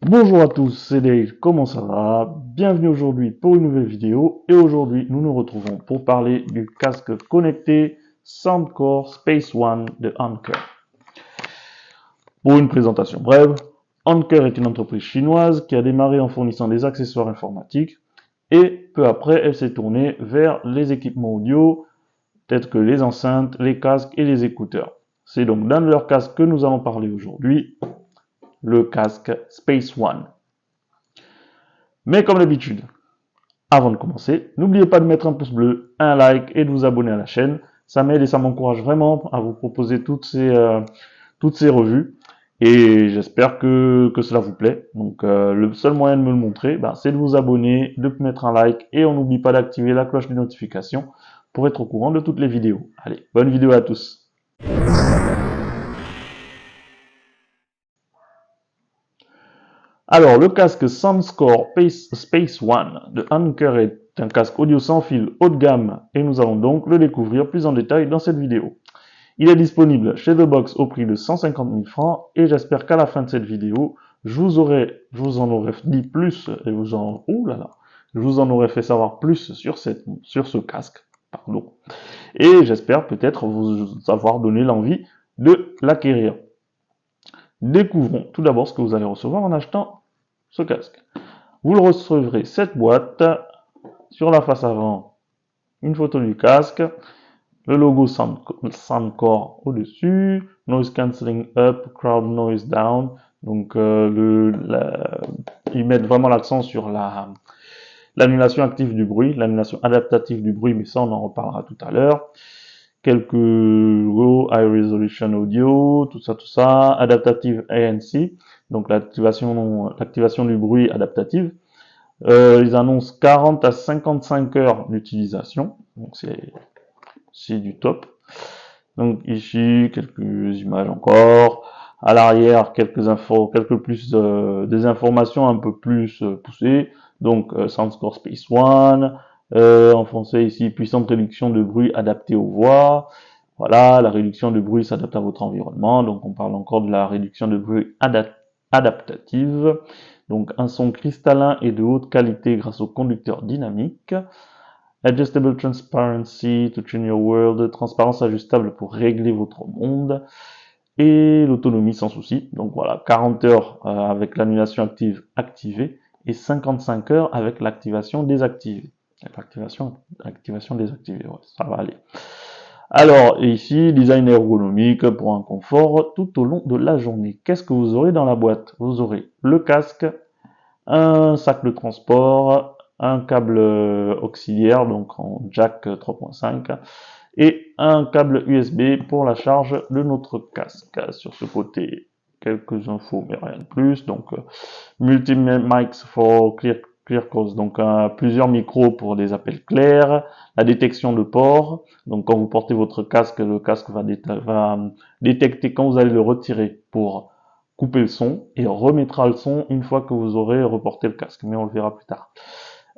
Bonjour à tous, c'est Dave, comment ça va? Bienvenue aujourd'hui pour une nouvelle vidéo et aujourd'hui nous nous retrouvons pour parler du casque connecté Soundcore Space One de Anker. Pour une présentation brève, Anker est une entreprise chinoise qui a démarré en fournissant des accessoires informatiques et peu après elle s'est tournée vers les équipements audio tels que les enceintes, les casques et les écouteurs. C'est donc d'un de leurs casques que nous allons parler aujourd'hui, le casque Space One. Mais comme d'habitude, avant de commencer, n'oubliez pas de mettre un pouce bleu, un like et de vous abonner à la chaîne. Ça m'aide et ça m'encourage vraiment à vous proposer toutes ces revues. Et j'espère que cela vous plaît. Donc le seul moyen de me le montrer, c'est de vous abonner, de mettre un like et on n'oublie pas d'activer la cloche de notification pour être au courant de toutes les vidéos. Allez, bonne vidéo à tous. Alors, le casque Soundcore Space One de Anker est un casque audio sans fil haut de gamme et nous allons donc le découvrir plus en détail dans cette vidéo. Il est disponible chez The Box au prix de 150 000 francs et j'espère qu'à la fin de cette vidéo, je vous en aurai dit plus et je vous en aurai fait savoir plus sur ce casque, pardon. Et j'espère peut-être vous avoir donné l'envie de l'acquérir. Découvrons tout d'abord ce que vous allez recevoir en achetant ce casque. Vous le recevrez cette boîte, sur la face avant, une photo du casque, le logo Soundcore au-dessus, Noise Cancelling Up, Crowd Noise Down. Donc ils mettent vraiment l'accent sur l'annulation active du bruit, l'annulation adaptative du bruit, mais ça on en reparlera tout à l'heure. Quelques high resolution audio, tout ça, adaptative ANC, donc l'activation du bruit adaptative. Ils annoncent 40 à 55 heures d'utilisation, donc c'est du top. Donc ici quelques images encore, à l'arrière quelques des informations un peu plus poussées. Donc Soundcore Space One, en français ici puissante réduction de bruit adaptée aux voix. Voilà, la réduction de bruit s'adapte à votre environnement. Donc on parle encore de la réduction de bruit adaptative. Donc un son cristallin et de haute qualité grâce au conducteur dynamique. Adjustable Transparency to tune your world, transparence ajustable pour régler votre monde. Et l'autonomie sans souci. Donc voilà, 40 heures avec l'annulation active activée et 55 heures avec l'activation désactivée. Activation désactivée, ouais, ça va aller. Alors, ici, design ergonomique pour un confort tout au long de la journée. Qu'est-ce que vous aurez dans la boîte? Vous aurez le casque, un sac de transport, un câble auxiliaire, donc en jack 3.5, et un câble USB pour la charge de notre casque. Sur ce côté, quelques infos, mais rien de plus. Donc, multi-mics for clear calls, donc plusieurs micros pour des appels clairs, la détection de port, donc quand vous portez votre casque, le casque va détecter quand vous allez le retirer pour couper le son et remettra le son une fois que vous aurez reporté le casque, mais on le verra plus tard.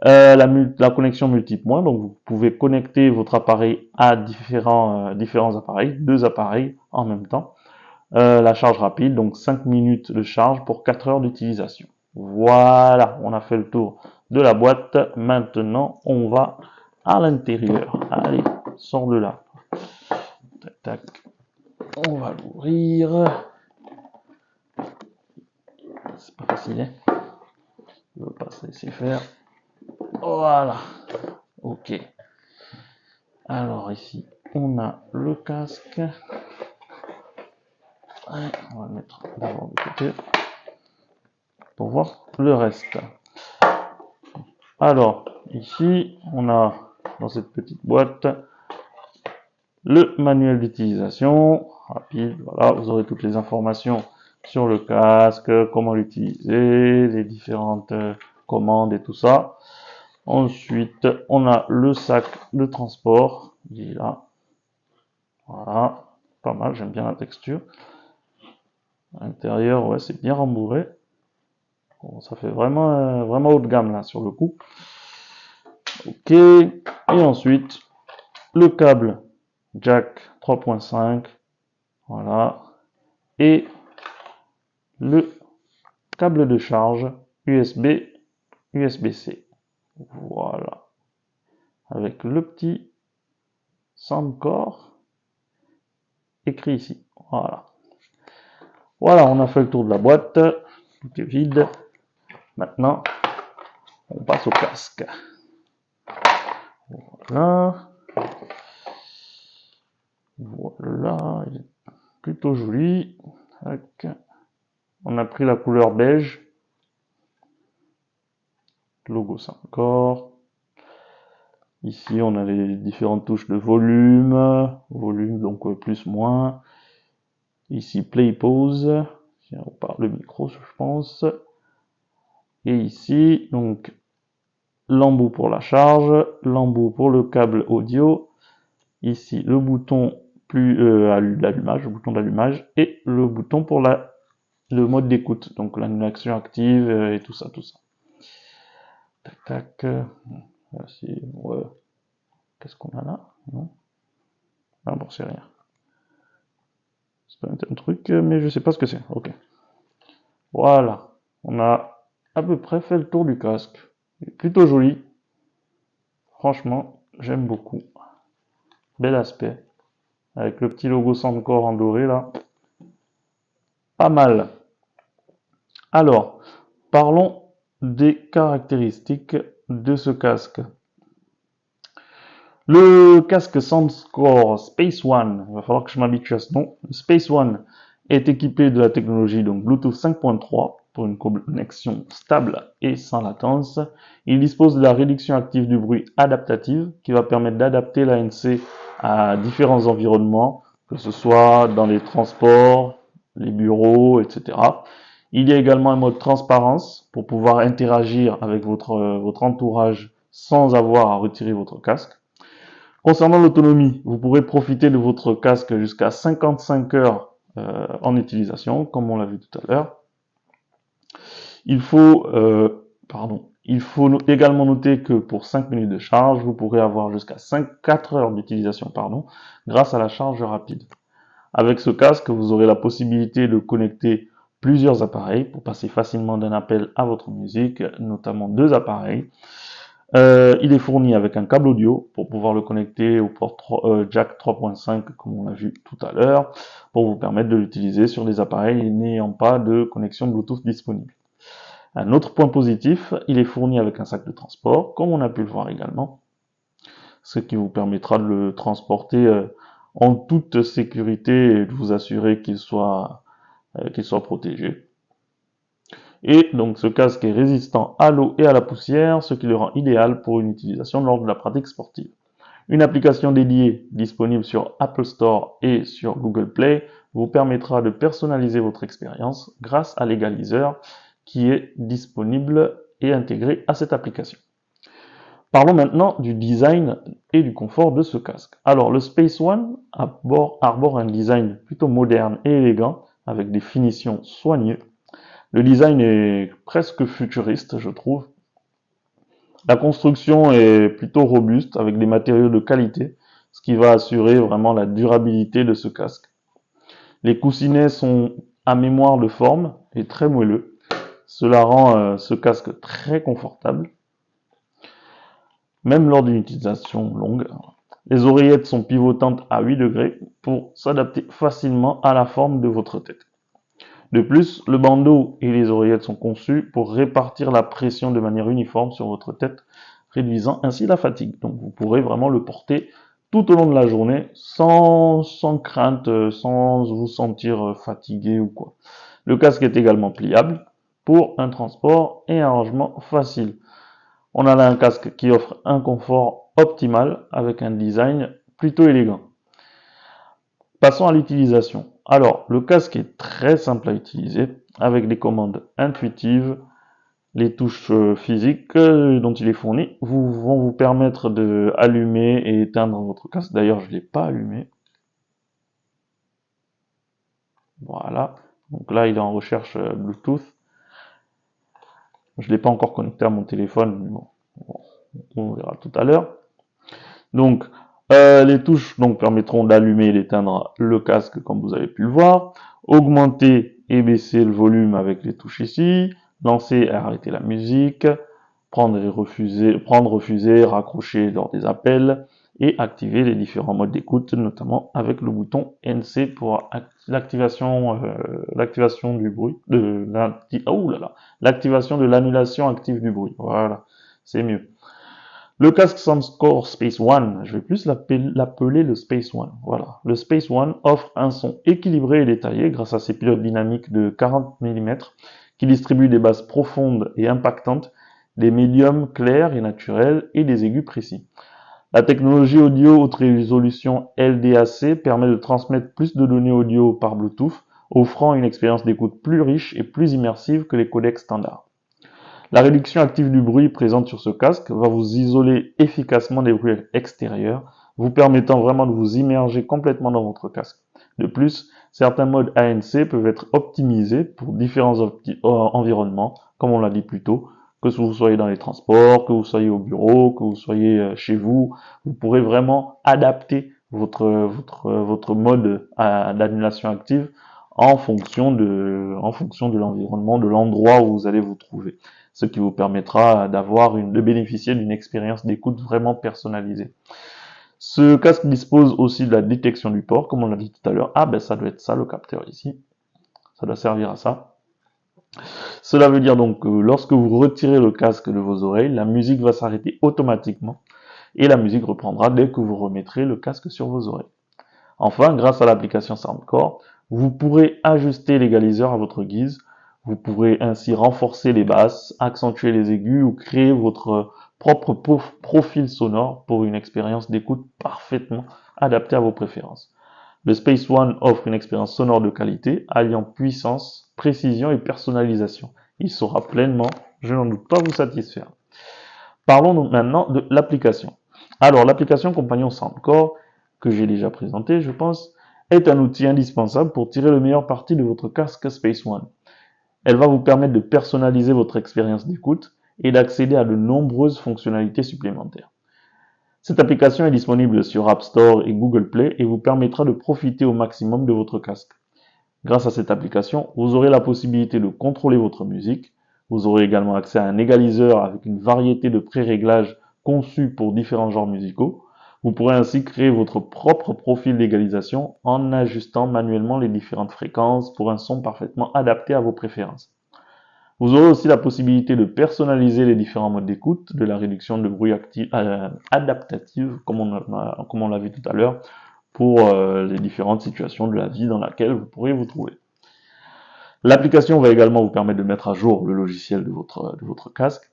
La connexion multipoint, donc vous pouvez connecter votre appareil à différents appareils, deux appareils en même temps. La charge rapide, donc 5 minutes de charge pour 4 heures d'utilisation. Voilà, on a fait le tour de la boîte. Maintenant, on va à l'intérieur. Allez, sors de là. Tac, tac. On va l'ouvrir. C'est pas facile, hein. Je veux pas se laisser faire. Voilà. Ok. Alors ici, on a le casque. On va le mettre d'abord de côté pour voir le reste. Alors, ici, on a dans cette petite boîte le manuel d'utilisation rapide. Voilà, vous aurez toutes les informations sur le casque, comment l'utiliser, les différentes commandes et tout ça. Ensuite, on a le sac de transport, il est là. Voilà, pas mal, j'aime bien la texture. À l'intérieur, ouais, c'est bien rembourré. Bon, ça fait vraiment, vraiment haut de gamme là sur le coup. Ok, et ensuite, le câble jack 3.5, voilà, et le câble de charge USB, USB-C. Voilà. Avec le petit Soundcore écrit ici. Voilà. Voilà, on a fait le tour de la boîte. Tout est vide. Maintenant, on passe au casque. Voilà. Voilà. Il est plutôt joli. On a pris la couleur beige. Logo Soundcore. Ici, on a les différentes touches de volume. Volume, donc plus, moins. Ici, play, pause. On parle le micro, je pense. Et ici, donc, l'embout pour la charge, l'embout pour le câble audio. Ici, le bouton d'allumage, le bouton d'allumage et le bouton pour le mode d'écoute, donc l'annulation active et tout ça, tout ça. Tac, tac. Voici, ouais. Qu'est-ce qu'on a là? Non. Ah bon, c'est rien. C'est un truc, mais je sais pas ce que c'est. Ok. Voilà. On a à peu près fait le tour du casque. Il est plutôt joli. Franchement, j'aime beaucoup. Bel aspect. Avec le petit logo Soundcore en doré là. Pas mal. Alors, parlons des caractéristiques de ce casque. Le casque Soundcore Space One, il va falloir que je m'habitue à ce nom. Le Space One est équipé de la technologie donc Bluetooth 5.3 pour une connexion stable et sans latence. Il dispose de la réduction active du bruit adaptative qui va permettre d'adapter l'ANC à différents environnements, que ce soit dans les transports, les bureaux, etc. Il y a également un mode transparence pour pouvoir interagir avec votre entourage sans avoir à retirer votre casque. Concernant l'autonomie, vous pourrez profiter de votre casque jusqu'à 55 heures en utilisation, comme on l'a vu tout à l'heure. Il faut également noter que pour 5 minutes de charge, vous pourrez avoir jusqu'à 4 heures d'utilisation grâce à la charge rapide. Avec ce casque, vous aurez la possibilité de connecter plusieurs appareils pour passer facilement d'un appel à votre musique, notamment 2 appareils. Il est fourni avec un câble audio pour pouvoir le connecter au port jack 3.5 comme on l'a vu tout à l'heure, pour vous permettre de l'utiliser sur des appareils n'ayant pas de connexion Bluetooth disponible. Un autre point positif, il est fourni avec un sac de transport, comme on a pu le voir également, ce qui vous permettra de le transporter en toute sécurité et de vous assurer qu'il soit protégé. Et donc ce casque est résistant à l'eau et à la poussière, ce qui le rend idéal pour une utilisation lors de la pratique sportive. Une application dédiée disponible sur Apple Store et sur Google Play vous permettra de personnaliser votre expérience grâce à l'égaliseur qui est disponible et intégré à cette application. Parlons maintenant du design et du confort de ce casque. Alors le Space One arbore un design plutôt moderne et élégant avec des finitions soignées. Le design est presque futuriste, je trouve. La construction est plutôt robuste avec des matériaux de qualité, ce qui va assurer vraiment la durabilité de ce casque. Les coussinets sont à mémoire de forme et très moelleux. Cela rend ce casque très confortable, même lors d'une utilisation longue. Les oreillettes sont pivotantes à 8 degrés pour s'adapter facilement à la forme de votre tête. De plus, le bandeau et les oreillettes sont conçus pour répartir la pression de manière uniforme sur votre tête, réduisant ainsi la fatigue. Donc vous pourrez vraiment le porter tout au long de la journée sans crainte, sans vous sentir fatigué ou quoi. Le casque est également pliable pour un transport et un rangement facile. On a là un casque qui offre un confort optimal avec un design plutôt élégant. Passons à l'utilisation. Alors, le casque est très simple à utiliser avec des commandes intuitives. Les touches physiques dont il est fourni vont vous permettre de allumer et éteindre votre casque. D'ailleurs, je ne l'ai pas allumé. Voilà. Donc là, il est en recherche Bluetooth. Je ne l'ai pas encore connecté à mon téléphone, mais bon, on verra tout à l'heure. Donc, les touches permettront d'allumer et d'éteindre le casque comme vous avez pu le voir, augmenter et baisser le volume avec les touches ici, lancer et arrêter la musique, prendre, refuser, raccrocher lors des appels, et activer les différents modes d'écoute, notamment avec le bouton NC pour l'activation du bruit, l'activation de l'annulation active du bruit. Voilà, c'est mieux. Le casque Soundcore Space One, je vais plus l'appeler le Space One. Voilà. Le Space One offre un son équilibré et détaillé grâce à ses pilotes dynamiques de 40 mm qui distribuent des basses profondes et impactantes, des médiums clairs et naturels et des aigus précis. La technologie audio haute résolution LDAC permet de transmettre plus de données audio par Bluetooth, offrant une expérience d'écoute plus riche et plus immersive que les codecs standards. La réduction active du bruit présente sur ce casque va vous isoler efficacement des bruits extérieurs, vous permettant vraiment de vous immerger complètement dans votre casque. De plus, certains modes ANC peuvent être optimisés pour différents environnements, comme on l'a dit plus tôt, que vous soyez dans les transports, que vous soyez au bureau, que vous soyez chez vous, vous pourrez vraiment adapter votre mode d'annulation active en fonction de l'environnement, de l'endroit où vous allez vous trouver. Ce qui vous permettra de bénéficier d'une expérience d'écoute vraiment personnalisée. Ce casque dispose aussi de la détection du port, comme on l'a dit tout à l'heure. Ah ben ça doit être ça le capteur ici. Ça doit servir à ça. Cela veut dire donc que lorsque vous retirez le casque de vos oreilles, la musique va s'arrêter automatiquement et la musique reprendra dès que vous remettrez le casque sur vos oreilles. Enfin, grâce à l'application Soundcore, vous pourrez ajuster l'égaliseur à votre guise. Vous pourrez ainsi renforcer les basses, accentuer les aigus ou créer votre propre profil sonore pour une expérience d'écoute parfaitement adaptée à vos préférences. Le Space One offre une expérience sonore de qualité, alliant puissance, précision et personnalisation. Il saura pleinement, je n'en doute pas, vous satisfaire. Parlons donc maintenant de l'application. Alors, l'application Compagnon Soundcore, que j'ai déjà présentée, je pense, est un outil indispensable pour tirer le meilleur parti de votre casque Space One. Elle va vous permettre de personnaliser votre expérience d'écoute et d'accéder à de nombreuses fonctionnalités supplémentaires. Cette application est disponible sur App Store et Google Play et vous permettra de profiter au maximum de votre casque. Grâce à cette application, vous aurez la possibilité de contrôler votre musique. Vous aurez également accès à un égaliseur avec une variété de pré-réglages conçus pour différents genres musicaux. Vous pourrez ainsi créer votre propre profil d'égalisation en ajustant manuellement les différentes fréquences pour un son parfaitement adapté à vos préférences. Vous aurez aussi la possibilité de personnaliser les différents modes d'écoute, de la réduction de bruit adaptative, comme on l'a vu tout à l'heure, pour les différentes situations de la vie dans laquelle vous pourrez vous trouver. L'application va également vous permettre de mettre à jour le logiciel de votre casque.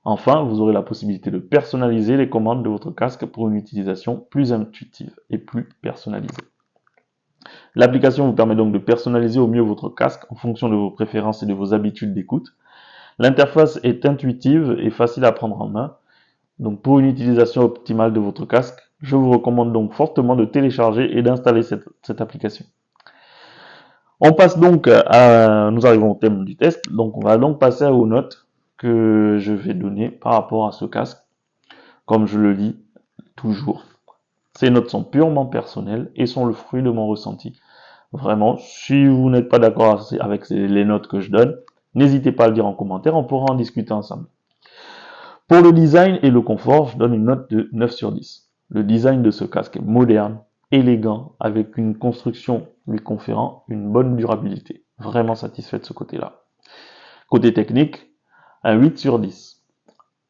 Enfin, vous aurez la possibilité de personnaliser les commandes de votre casque pour une utilisation plus intuitive et plus personnalisée. L'application vous permet donc de personnaliser au mieux votre casque en fonction de vos préférences et de vos habitudes d'écoute. L'interface est intuitive et facile à prendre en main. Donc pour une utilisation optimale de votre casque, je vous recommande donc fortement de télécharger et d'installer cette application. Nous arrivons au thème du test, donc on va donc passer aux notes que je vais donner par rapport à ce casque. Comme je le dis toujours, ces notes sont purement personnelles et sont le fruit de mon ressenti. Vraiment, si vous n'êtes pas d'accord avec les notes que je donne, n'hésitez pas à le dire en commentaire, on pourra en discuter ensemble. Pour le design et le confort, je donne une note de 9 sur 10. Le design de ce casque est moderne, élégant, avec une construction lui conférant une bonne durabilité. Vraiment satisfait de ce côté-là. Côté technique, un 8 sur 10.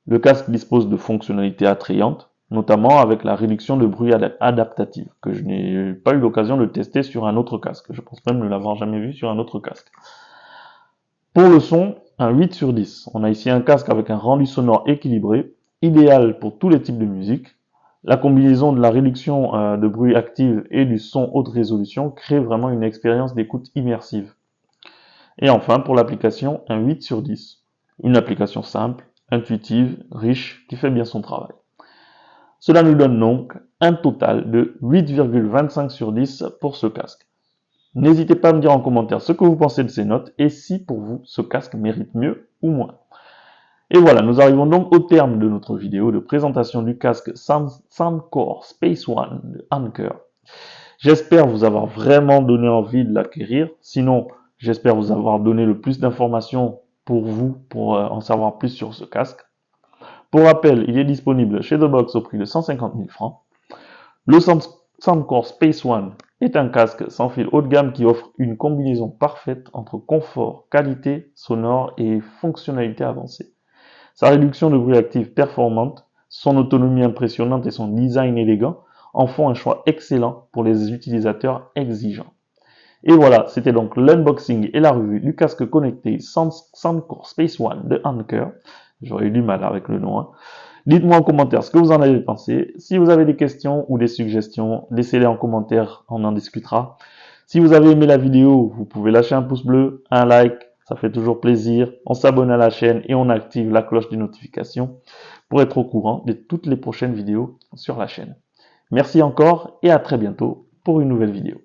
Le casque dispose de fonctionnalités attrayantes, notamment avec la réduction de bruit adaptative, que je n'ai pas eu l'occasion de tester sur un autre casque. Je pense même ne l'avoir jamais vu sur un autre casque. Pour le son, un 8 sur 10. On a ici un casque avec un rendu sonore équilibré, idéal pour tous les types de musique. La combinaison de la réduction de bruit active et du son haute résolution crée vraiment une expérience d'écoute immersive. Et enfin, pour l'application, un 8 sur 10. Une application simple, intuitive, riche, qui fait bien son travail. Cela nous donne donc un total de 8,25 sur 10 pour ce casque. N'hésitez pas à me dire en commentaire ce que vous pensez de ces notes et si pour vous ce casque mérite mieux ou moins. Et voilà, nous arrivons donc au terme de notre vidéo de présentation du casque Soundcore Space One de Anker. J'espère vous avoir vraiment donné envie de l'acquérir. Sinon, J'espère vous avoir donné le plus d'informations pour vous, pour en savoir plus sur ce casque. Pour rappel, il est disponible chez The Box au prix de 150 000 francs. Le Soundcore Space One est un casque sans fil haut de gamme qui offre une combinaison parfaite entre confort, qualité sonore et fonctionnalité avancée. Sa réduction de bruit actif performante, son autonomie impressionnante et son design élégant en font un choix excellent pour les utilisateurs exigeants. Et voilà, c'était donc l'unboxing et la revue du casque connecté Soundcore Space One de Anker. J'aurais eu du mal avec le nom. Dites-moi en commentaire ce que vous en avez pensé. Si vous avez des questions ou des suggestions, laissez-les en commentaire, on en discutera. Si vous avez aimé la vidéo, vous pouvez lâcher un pouce bleu, un like, ça fait toujours plaisir. On s'abonne à la chaîne et on active la cloche de notification pour être au courant de toutes les prochaines vidéos sur la chaîne. Merci encore et à très bientôt pour une nouvelle vidéo.